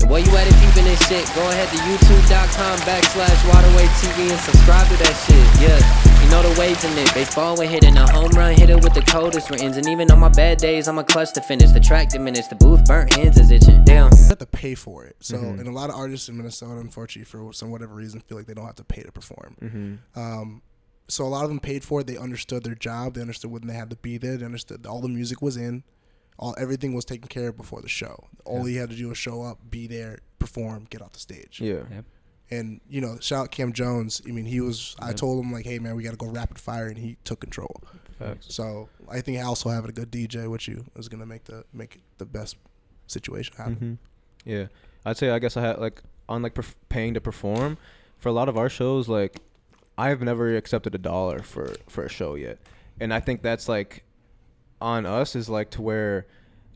While you at it peeping this shit, go ahead to youtube.com/WaterwayTV and subscribe to that shit. Yeah, you know the waves in it. Baseball when hitting a home run, hit it with the coldest rains. And even on my bad days, I'm a clutch to finish. The track diminished, the booth burnt, hands is itching. Damn. You have to pay for it. So, and a lot of artists in Minnesota, unfortunately, for some whatever reason, feel like they don't have to pay to perform. So a lot of them paid for it. They understood their job. They understood when they had to be there. They understood all the music was in. Everything was taken care of before the show. All you had to do was show up, be there, perform, get off the stage. Yeah. And, you know, shout out Cam Jones. I mean, I told him, like, hey, man, we got to go rapid fire, and he took control. Facts. So I think also having a good DJ with you is going to make the best situation happen. Yeah. I'd say, I guess I had, like, on, like, paying to perform, for a lot of our shows, like, I've never accepted $1 for a show yet. And I think that's, like, on us is, like, to where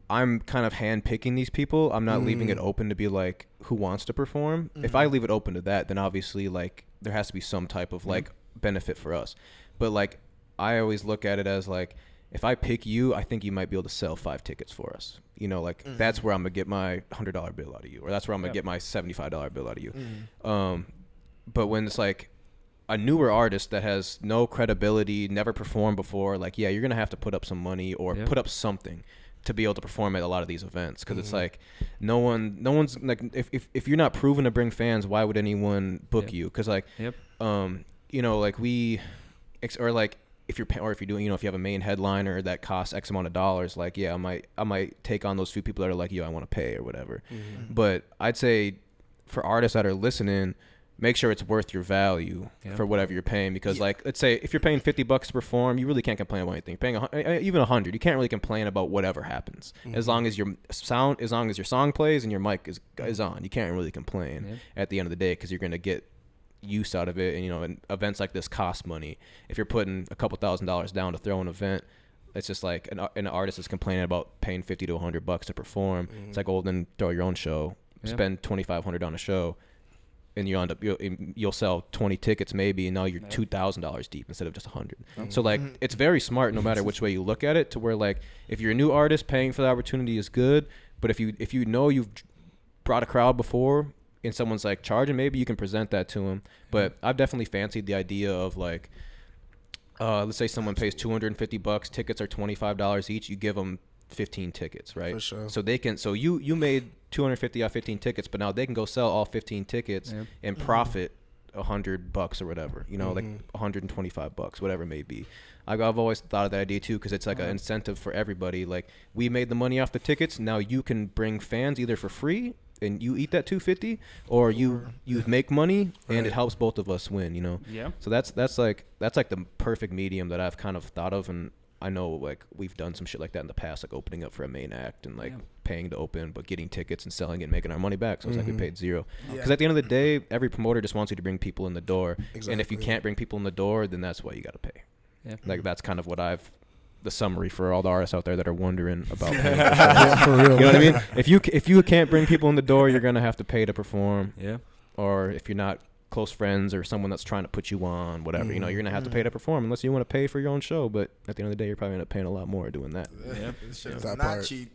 I'm kind of hand-picking these people. I'm not leaving it open to be, like, who wants to perform. If I leave it open to that, then obviously, like, there has to be some type of, like, benefit for us. But, like, I always look at it as, like, if I pick you, I think you might be able to sell 5 tickets for us. You know, like, that's where I'm going to get my $100 bill out of you. Or that's where I'm going to get my $75 bill out of you. But when it's, like, a newer artist that has no credibility, never performed before, like, yeah, you're going to have to put up some money or put up something to be able to perform at a lot of these events. Because it's like, no one's, like, if you're not proven to bring fans, why would anyone book you? Because, like, you know, like, or, like, if you're doing, you know, if you have a main headliner that costs X amount of dollars, like, yeah, I might take on those few people that are like, yo, I want to pay or whatever. But I'd say for artists that are listening, make sure it's worth your value for whatever you're paying. Because, like, let's say if you're paying $50 to perform, you really can't complain about anything. Paying even $100, you can't really complain about whatever happens. As long as your song plays and your mic is on, you can't really complain at the end of the day, because you're gonna get use out of it. And, you know, and events like this cost money. If you're putting a couple $1,000s down to throw an event, it's just like an artist is complaining about paying $50 to $100 to perform. It's like, oh, then throw your own show, spend $2,500 on a show. And you end up you'll sell 20 tickets maybe, and now you're $2,000 deep instead of just 100. So, like, it's very smart no matter which way you look at it, to where, like, if you're a new artist, paying for the opportunity is good. But if you know you've brought a crowd before and someone's, like, charging, maybe you can present that to them. But I've definitely fancied the idea of, like, let's say someone pays $250, tickets are $25 each, you give them 15 tickets, right? For sure. So they can, so you made 250 out 15 tickets, but now they can go sell all 15 tickets and profit $100 or whatever, you know, like $125, whatever it may be. I've always thought of that idea too, because it's like an incentive for everybody. Like, we made the money off the tickets, now you can bring fans either for free and you eat that $250, or you make money and it helps both of us win, you know. So that's like the perfect medium that I've kind of thought of. And I know, like, we've done some shit like that in the past, like opening up for a main act and, like, paying to open, but getting tickets and selling it and making our money back. So it's like we paid zero. Because at the end of the day, every promoter just wants you to bring people in the door. And if you can't bring people in the door, then that's why you got to pay. Like, that's kind of what the summary for all the artists out there that are wondering about paying for real. You know what I mean? If you can't bring people in the door, you're going to have to pay to perform. Or if you're not close friends or someone that's trying to put you on, whatever, you know, you're gonna have to pay to perform, unless you want to pay for your own show. But at the end of the day, you're probably gonna end up paying a lot more doing that. This shit is not cheap.